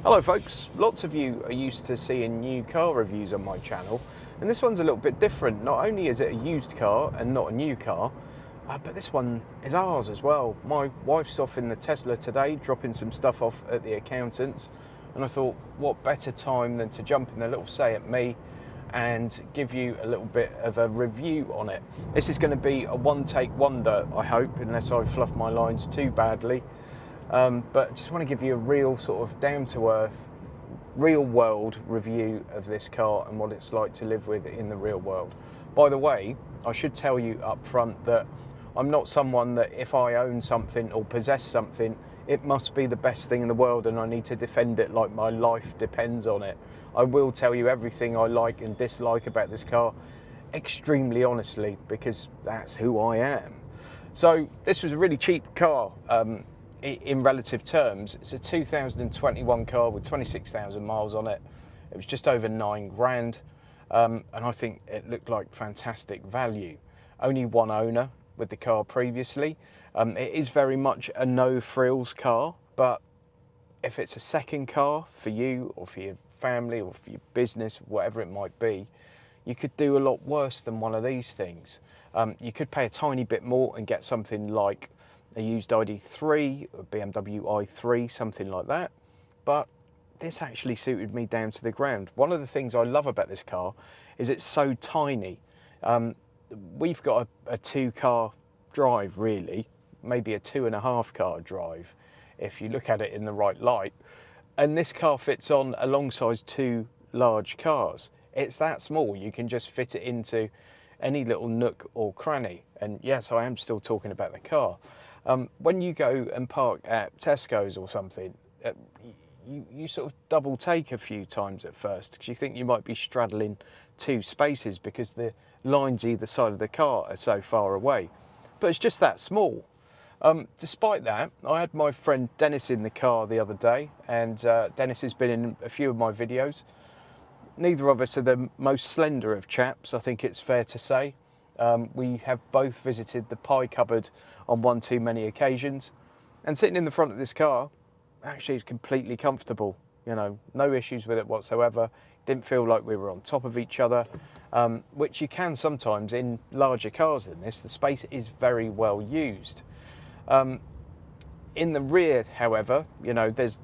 Hello folks, lots of you are used to seeing new car reviews on my channel, and this one's a little bit different. Not only is it a used car and not a new car, but this one is ours as well. My wife's off in the Tesla today, dropping some stuff off at the accountant's, and I thought what better time than to jump in the little Seat Mii and give you a little bit of a review on it. This is going to be a one-take wonder, I hope, unless I fluff my lines too badly. But just want to give you a real sort of down-to-earth, real-world review of this car and what it's like to live with in the real world. By the way, I should tell you up front that I'm not someone that if I own something or possess something, it must be the best thing in the world and I need to defend it like my life depends on it. I will tell you everything I like and dislike about this car extremely honestly, because that's who I am. So this was a really cheap car. In relative terms, it's a 2021 car with 26,000 miles on it. It was just over 9 grand, and I think it looked like fantastic value. Only one owner with the car previously. It is very much a no frills car, but if it's a second car for you or for your family or for your business, whatever it might be, you could do a lot worse than one of these things. You could pay a tiny bit more and get something like a used ID3, a BMW i3, something like that. But this actually suited me down to the ground. One of the things I love about this car is it's so tiny. We've got a 2-car drive really, maybe a 2.5 car drive, if you look at it in the right light. And this car fits on alongside 2 large cars. It's that small, you can just fit it into any little nook or cranny. And yes, I am still talking about the car. When you go and park at Tesco's or something, you sort of double take a few times at first because you think you might be straddling 2 spaces because the lines either side of the car are so far away. But it's just that small. Despite that, I had my friend Dennis in the car the other day, and Dennis has been in a few of my videos. Neither of us are the most slender of chaps, I think it's fair to say. We have both visited the pie cupboard on one too many occasions, and sitting in the front of this car actually is completely comfortable. You know, no issues with it whatsoever. Didn't feel like we were on top of each other, which you can sometimes in larger cars than this. The space is very well used. In the rear, however, you know, there's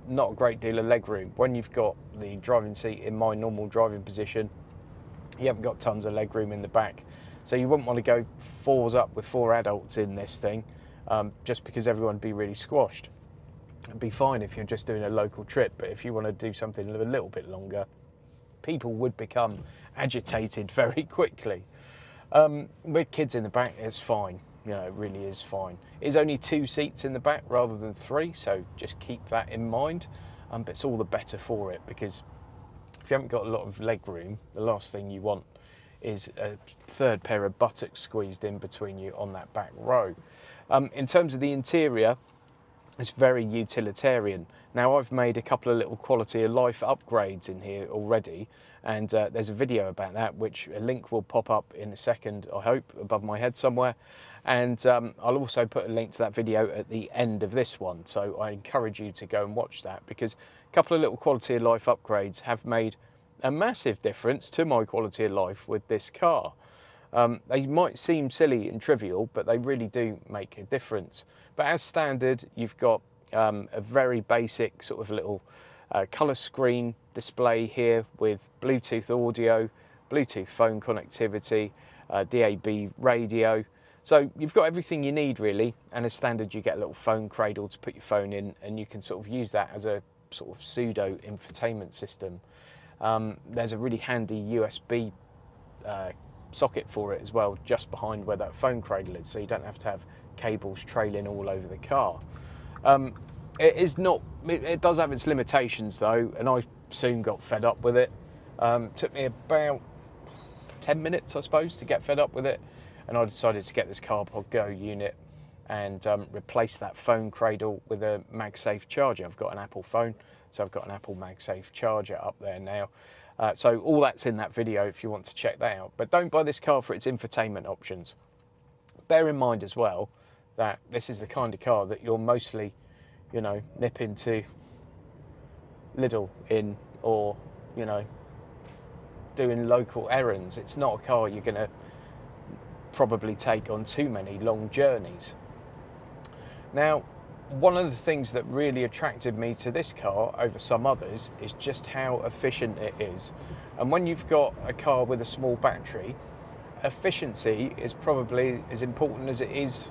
not a great deal of legroom. When you've got the driving seat in my normal driving position, you haven't got tons of legroom in the back. So you wouldn't want to go 4s up with 4 adults in this thing, just because everyone would be really squashed. It'd be fine if you're just doing a local trip, but if you want to do something a little bit longer, people would become agitated very quickly. With kids in the back, it's fine. You know, it really is fine. It's only 2 seats in the back rather than 3, so just keep that in mind. But it's all the better for it, because if you haven't got a lot of leg room, the last thing you want is a 3rd pair of buttocks squeezed in between you on that back row. In terms of the interior, it's very utilitarian. Now, I've made a couple of little quality of life upgrades in here already, and there's a video about that, which a link will pop up in a second, I hope, above my head somewhere. And I'll also put a link to that video at the end of this one, so I encourage you to go and watch that, because a couple of little quality of life upgrades have made a massive difference to my quality of life with this car. They might seem silly and trivial, but they really do make a difference. But as standard, you've got a very basic sort of little colour screen display here with Bluetooth audio, Bluetooth phone connectivity, DAB radio. So you've got everything you need really, and as standard you get a little phone cradle to put your phone in, and you can sort of use that as a sort of pseudo infotainment system. There's a really handy USB socket for it as well, just behind where that phone cradle is, so you don't have to have cables trailing all over the car. It does have its limitations though, and I soon got fed up with it. Took me about 10 minutes, I suppose, to get fed up with it, and I decided to get this CarPod Go unit and replace that phone cradle with a MagSafe charger. I've got an Apple phone, so I've got an Apple MagSafe charger up there now. So all that's in that video if you want to check that out. But don't buy this car for its infotainment options. Bear in mind as well that this is the kind of car that you'll mostly, you know, nip into Lidl in, or, you know, doing local errands. It's not a car you're going to probably take on too many long journeys. Now, one of the things that really attracted me to this car over some others is just how efficient it is. And when you've got a car with a small battery, efficiency is probably as important as it is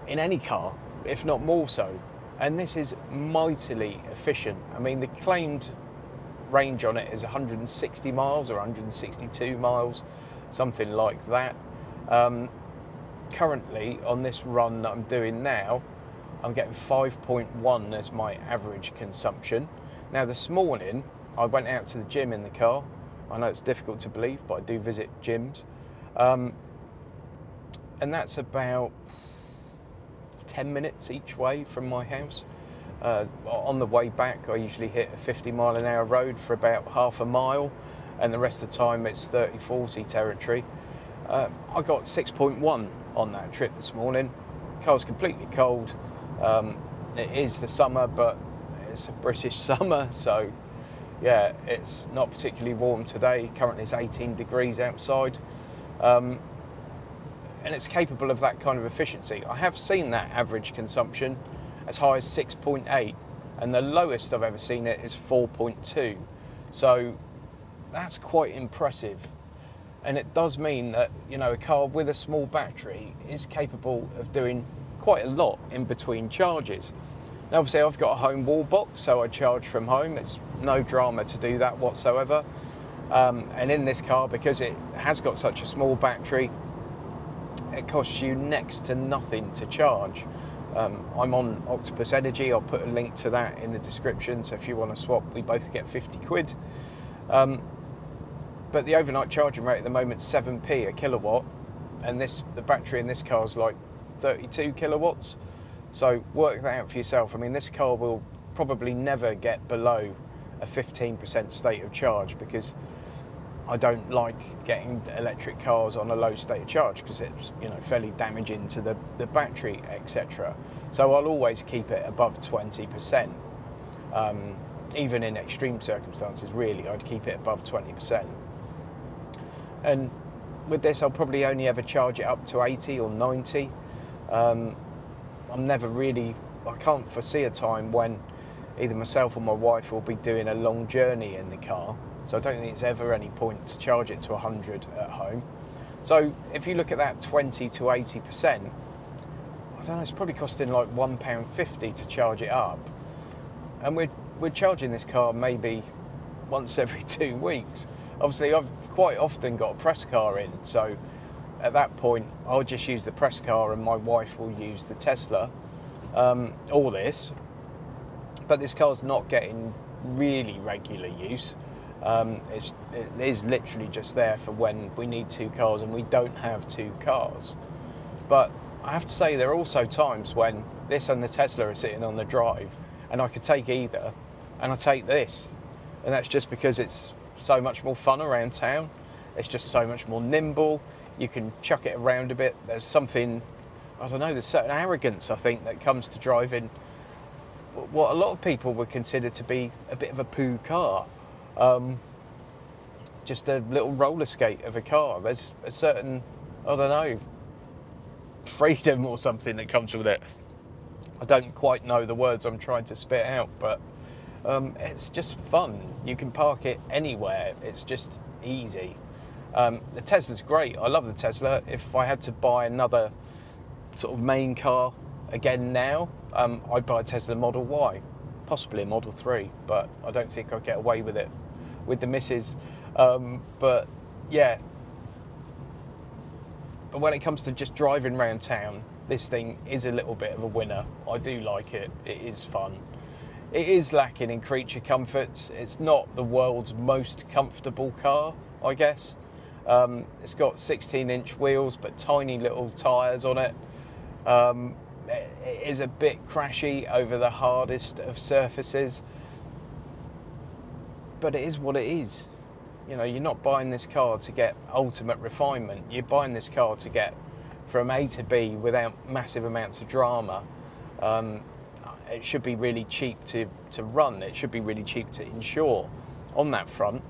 in any car, if not more so. And this is mightily efficient. I mean, the claimed range on it is 160 miles or 162 miles, something like that. Currently, on this run that I'm doing now, I'm getting 5.1 as my average consumption. Now, this morning, I went out to the gym in the car. I know it's difficult to believe, but I do visit gyms. And that's about 10 minutes each way from my house. On the way back, I usually hit a 50-mile-an-hour road for about half a mile, and the rest of the time it's 30-40 territory. I got 6.1 on that trip this morning. Car's completely cold. It is the summer, but it's a British summer, so yeah, it's not particularly warm today. Currently it's 18 degrees outside, and it's capable of that kind of efficiency. I have seen that average consumption as high as 6.8, and the lowest I've ever seen it is 4.2. So that's quite impressive. And it does mean that, you know, a car with a small battery is capable of doing quite a lot in between charges. Now, obviously, I've got a home wall box, so I charge from home. It's no drama to do that whatsoever. And in this car, because it has got such a small battery, it costs you next to nothing to charge. I'm on Octopus Energy. I'll put a link to that in the description, so if you want to swap, we both get 50 quid. But the overnight charging rate at the moment is 7p a kilowatt, and the battery in this car is like 32 kilowatts. So work that out for yourself. I mean, this car will probably never get below a 15% state of charge, because I don't like getting electric cars on a low state of charge, because it's, you know, fairly damaging to the battery, etc. So I'll always keep it above 20%. Even in extreme circumstances, really, I'd keep it above 20%. And with this, I'll probably only ever charge it up to 80 or 90. I'm never really, I can't foresee a time when either myself or my wife will be doing a long journey in the car. So I don't think there's ever any point to charge it to 100 at home. So if you look at that 20 to 80%, I don't know, it's probably costing like £1.50 to charge it up. And we're charging this car maybe once every 2 weeks. Obviously, I've quite often got a press car in, so at that point, I'll just use the press car and my wife will use the Tesla, or this. But this car's not getting really regular use. It is literally just there for when we need 2 cars, and we don't have 2 cars. But I have to say, there are also times when this and the Tesla are sitting on the drive, and I could take either, and I take this. And that's just because it's so much more fun around town. It's just so much more nimble. You can chuck it around a bit. There's something, I don't know, there's certain arrogance, I think, that comes to driving what a lot of people would consider to be a bit of a poo car. Just a little roller skate of a car. There's a certain, I don't know, freedom or something that comes with it. I don't quite know the words I'm trying to spit out, but it's just fun. You can park it anywhere. It's just easy. The Tesla's great. I love the Tesla. If I had to buy another sort of main car again now, I'd buy a Tesla Model Y, possibly a Model 3, but I don't think I'd get away with it with the missus. But yeah. But when it comes to just driving around town, this thing is a little bit of a winner. I do like it. It is fun. It is lacking in creature comforts. It's not the world's most comfortable car, I guess. It's got 16-inch wheels, but tiny little tyres on it. It is a bit crashy over the hardest of surfaces. But it is what it is. You know, you're not buying this car to get ultimate refinement. You're buying this car to get from A to B without massive amounts of drama. it should be really cheap to run. It should be really cheap to insure. On that front,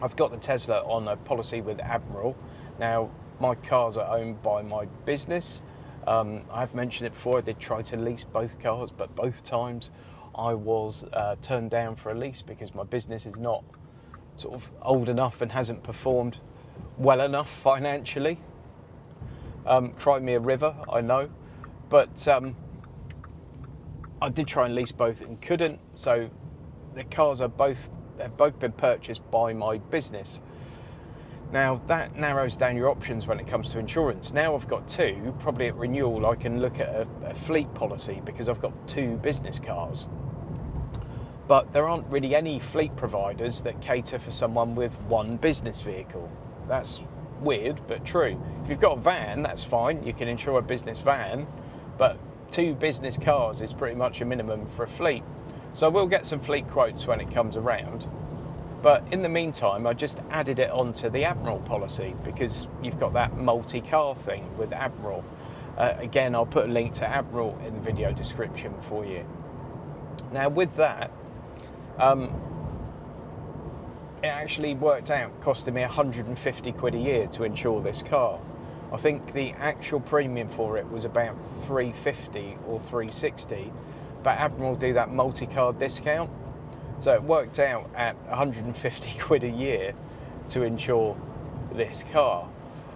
I've got the Tesla on a policy with 𝙇𝙗𝙁𝙁𝙁. Now, my cars are owned by my business. I've mentioned it before, I did try to lease both cars, but both times I was turned down for a lease because my business is not sort of old enough and hasn't performed well enough financially. Cry me a river, I know, but I did try and lease both and couldn't, so the cars have both been purchased by my business. Now that narrows down your options when it comes to insurance. Now I've got two, probably at renewal I can look at a fleet policy because I've got two business cars. But there aren't really any fleet providers that cater for someone with one business vehicle. That's weird, but true. If you've got a van, that's fine, you can insure a business van, but two business cars is pretty much a minimum for a fleet. So I will get some fleet quotes when it comes around. But in the meantime, I just added it onto the 𝙇𝙗𝙁𝙁 policy because you've got that multi-car thing with 𝙇𝙗𝙁𝙁. Again, I'll put a link to 𝙇𝙗𝙁𝙁 in the video description for you. Now with that, it actually worked out costing me 150 quid a year to insure this car. I think the actual premium for it was about 350 or 360, but 𝙇𝙗𝙁𝙁 do that multi-car discount. So it worked out at 150 quid a year to insure this car.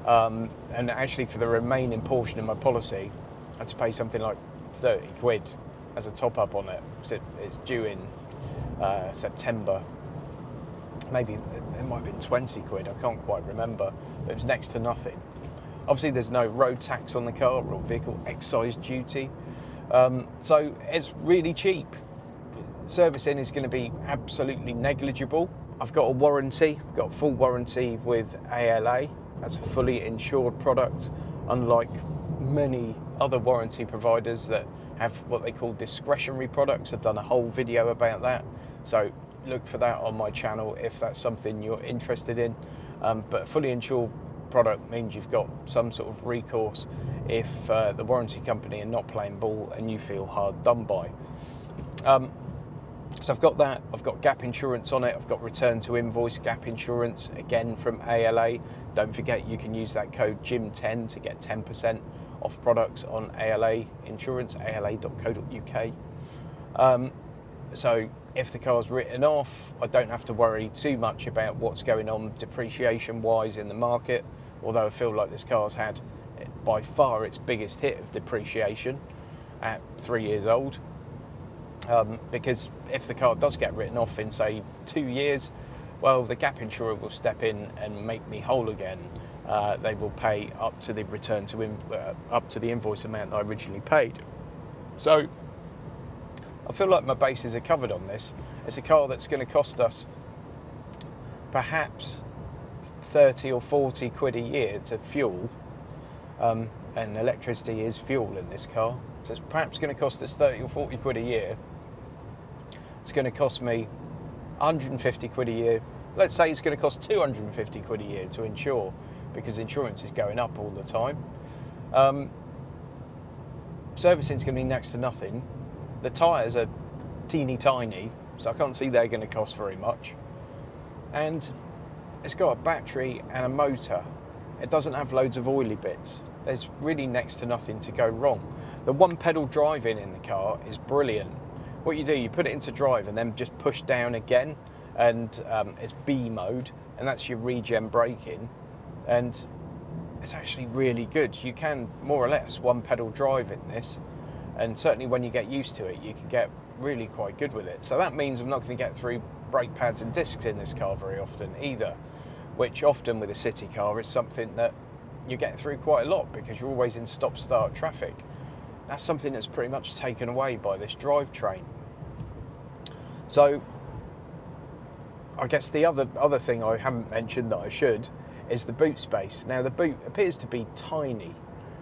And actually for the remaining portion of my policy, I had to pay something like 30 quid as a top up on it. So it's due in September. Maybe it might have been 20 quid, I can't quite remember. But it was next to nothing. Obviously there's no road tax on the car or vehicle excise duty. So it's really cheap. Servicing is going to be absolutely negligible. I've got a warranty, I've got a full warranty with ALA. That's a fully insured product, unlike many other warranty providers that have what they call discretionary products. I've done a whole video about that, so look for that on my channel if that's something you're interested in. But a fully insured product means you've got some sort of recourse if the warranty company are not playing ball and you feel hard done by. So I've got that, I've got gap insurance on it, I've got return to invoice gap insurance, again from ALA. Don't forget you can use that code 𝐺IM10 to get 10% off products on ALA insurance, ala.co.uk. So if the car's written off, I don't have to worry too much about what's going on depreciation wise in the market, although I feel like this car's had by far its biggest hit of depreciation at 3 years old. Because if the car does get written off in say 2 years, well, the gap insurer will step in and make me whole again. They will pay up to the up to the invoice amount that I originally paid. So I feel like my bases are covered on this. It's a car that's going to cost us perhaps 30 or 40 quid a year to fuel, and electricity is fuel in this car. So it's perhaps going to cost us 30 or 40 quid a year. It's going to cost me 150 quid a year. Let's say it's going to cost 250 quid a year to insure, because insurance is going up all the time. Servicing is going to be next to nothing. The tyres are teeny tiny, so I can't see they're going to cost very much. And it's got a battery and a motor. It doesn't have loads of oily bits. There's really next to nothing to go wrong. The one pedal driving in the car is brilliant. What you do, you put it into drive and then just push down again, and it's B mode, and that's your regen braking, and it's actually really good. You can more or less one pedal drive in this, and certainly when you get used to it, you can get really quite good with it. So that means I'm not going to get through brake pads and discs in this car very often either, which often with a city car is something that you get through quite a lot because you're always in stop-start traffic. That's something that's pretty much taken away by this drivetrain. So I guess the other thing I haven't mentioned that I should is the boot space. Now the boot appears to be tiny.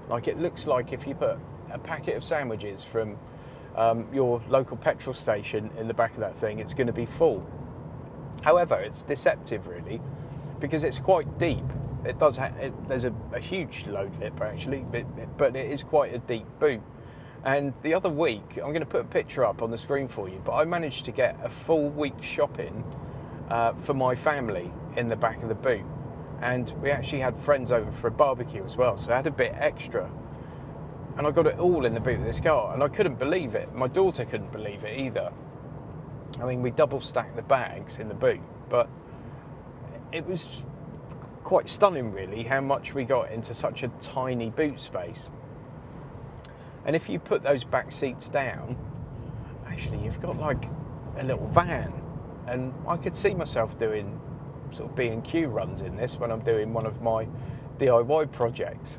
Like, it looks like if you put a packet of sandwiches from your local petrol station in the back of that thing, it's going to be full. However, it's deceptive really, because it's quite deep. It does there's a huge load lip actually, but it is quite a deep boot. And the other week, I'm going to put a picture up on the screen for you, but I managed to get a full week shopping for my family in the back of the boot. And we actually had friends over for a barbecue as well, so I had a bit extra. And I got it all in the boot of this car, and I couldn't believe it. My daughter couldn't believe it either. I mean, we double stacked the bags in the boot, but it was quite stunning really how much we got into such a tiny boot space. And if you put those back seats down, actually you've got like a little van, and I could see myself doing sort of B&Q runs in this when I'm doing one of my DIY projects.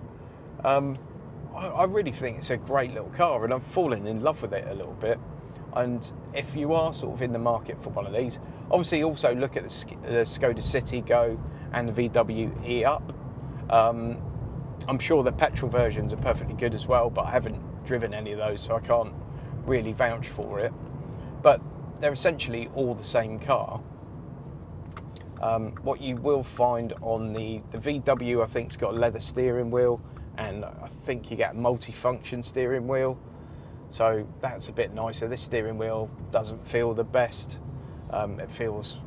I really think it's a great little car, and I'm falling in love with it a little bit. And if you are sort of in the market for one of these, obviously also look at the Skoda Citigo and the VW 𝙼𝙁𝙁𝙁𝙁. I'm sure the petrol versions are perfectly good as well, but I haven't driven any of those, so I can't really vouch for it. But they're essentially all the same car. What you will find on the VW, I think, has got a leather steering wheel, and I think you get a multi-function steering wheel, so that's a bit nicer. This steering wheel doesn't feel the best. It feels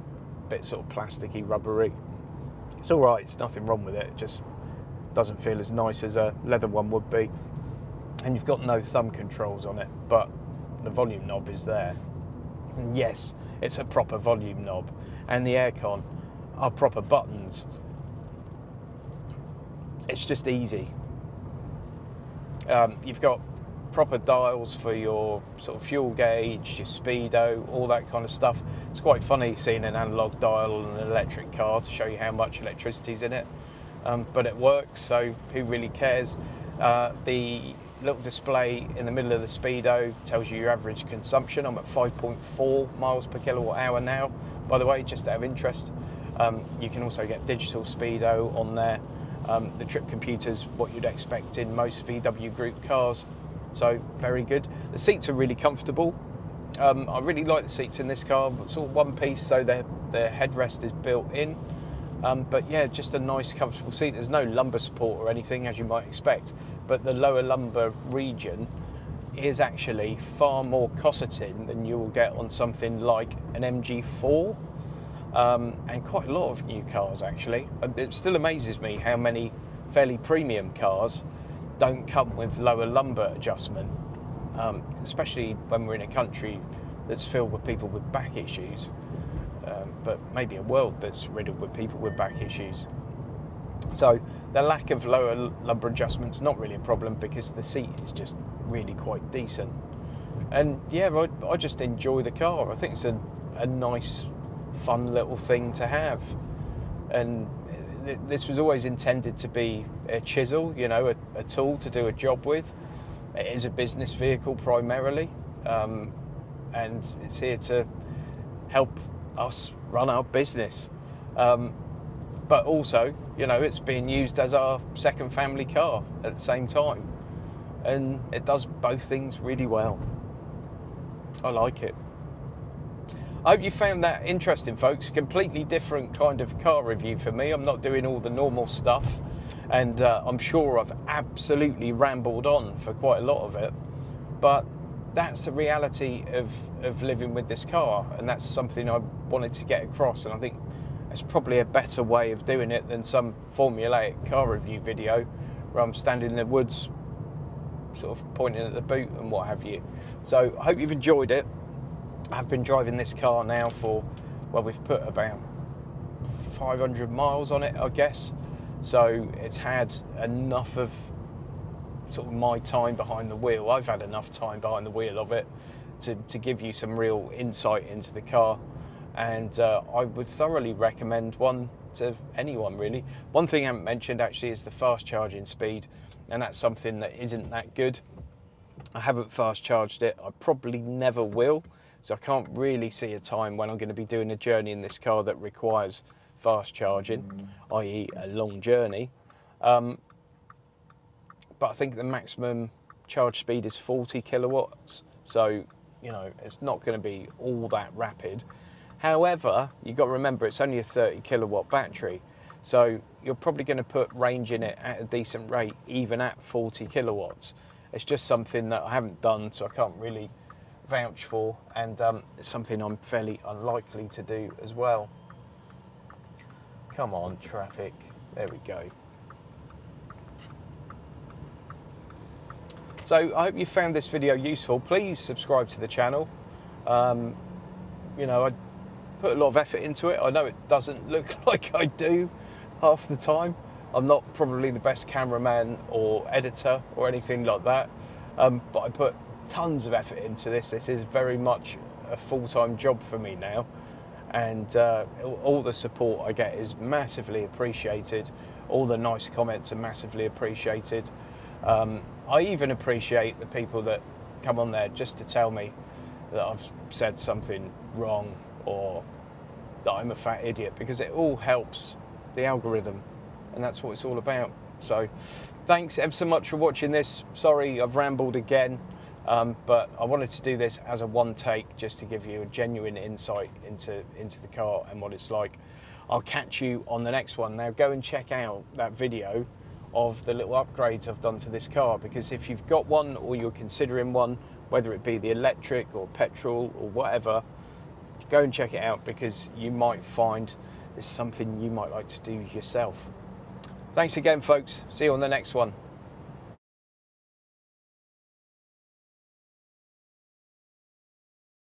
a bit sort of plasticky, rubbery. It's all right, it's nothing wrong with it, it just doesn't feel as nice as a leather one would be. And you've got no thumb controls on it, but the volume knob is there. And yes, it's a proper volume knob, and the aircon are proper buttons. It's just easy. You've got proper dials for your sort of fuel gauge, your speedo, all that kind of stuff. It's quite funny seeing an analog dial on an electric car to show you how much electricity's in it, but it works, so who really cares? The little display in the middle of the speedo tells you your average consumption. I'm at 5.4 miles per kilowatt hour now, by the way, just out of interest. You can also get digital speedo on there. The trip computer's what you'd expect in most VW group cars, so very good. The seats are really comfortable. I really like the seats in this car. It's all one piece, so the headrest is built in. But yeah, just a nice comfortable seat. There's no lumbar support or anything, as you might expect, but the lower lumbar region is actually far more cosseting than you will get on something like an MG4, and quite a lot of new cars actually. It still amazes me how many fairly premium cars don't come with lower lumbar adjustment, especially when we're in a country that's filled with people with back issues. But maybe a world that's riddled with people with back issues. So the lack of lower lumbar adjustment's not really a problem, because the seat is just really quite decent. And yeah, I just enjoy the car. I think it's a nice, fun little thing to have. And this was always intended to be a chisel, you know, a tool to do a job with. It is a business vehicle primarily, and it's here to help us run our business, but also, you know, it's being used as our second family car at the same time, and it does both things really well. I like it. I hope you found that interesting, folks. Completely different kind of car review for me. I'm not doing all the normal stuff, and I'm sure I've absolutely rambled on for quite a lot of it, but that's the reality of living with this car, and that's something I wanted to get across, and I think it's probably a better way of doing it than some formulaic car review video where I'm standing in the woods sort of pointing at the boot and what have you. So I hope you've enjoyed it. I've been driving this car now for, well, we've put about 500 miles on it, I guess, so it's had enough of sort of my time behind the wheel. I've had enough time behind the wheel of it to give you some real insight into the car, and I would thoroughly recommend one to anyone really. One thing I haven't mentioned actually is the fast charging speed, and that's something that isn't that good. I haven't fast charged it, I probably never will, so I can't really see a time when I'm going to be doing a journey in this car that requires fast charging, i.e. a long journey. But I think the maximum charge speed is 40 kilowatts. So, you know, it's not going to be all that rapid. However, you've got to remember it's only a 30 kilowatt battery. So you're probably going to put range in it at a decent rate, even at 40 kilowatts. It's just something that I haven't done, so I can't really vouch for, and it's something I'm fairly unlikely to do as well. Come on, traffic. There we go. So I hope you found this video useful. Please subscribe to the channel. You know, I put a lot of effort into it. I know it doesn't look like I do half the time. I'm not probably the best cameraman or editor or anything like that, but I put tons of effort into this. This is very much a full-time job for me now, and all the support I get is massively appreciated. All the nice comments are massively appreciated. I even appreciate the people that come on there just to tell me that I've said something wrong or that I'm a fat idiot, because it all helps the algorithm, and that's what it's all about. So thanks ever so much for watching this. Sorry I've rambled again, but I wanted to do this as a one take just to give you a genuine insight into the car and what it's like. I'll catch you on the next one. Now go and check out that video of the little upgrades I've done to this car, because if you've got one or you're considering one, whether it be the electric or petrol or whatever, go and check it out, because you might find it's something you might like to do yourself. Thanks again, folks. See you on the next one.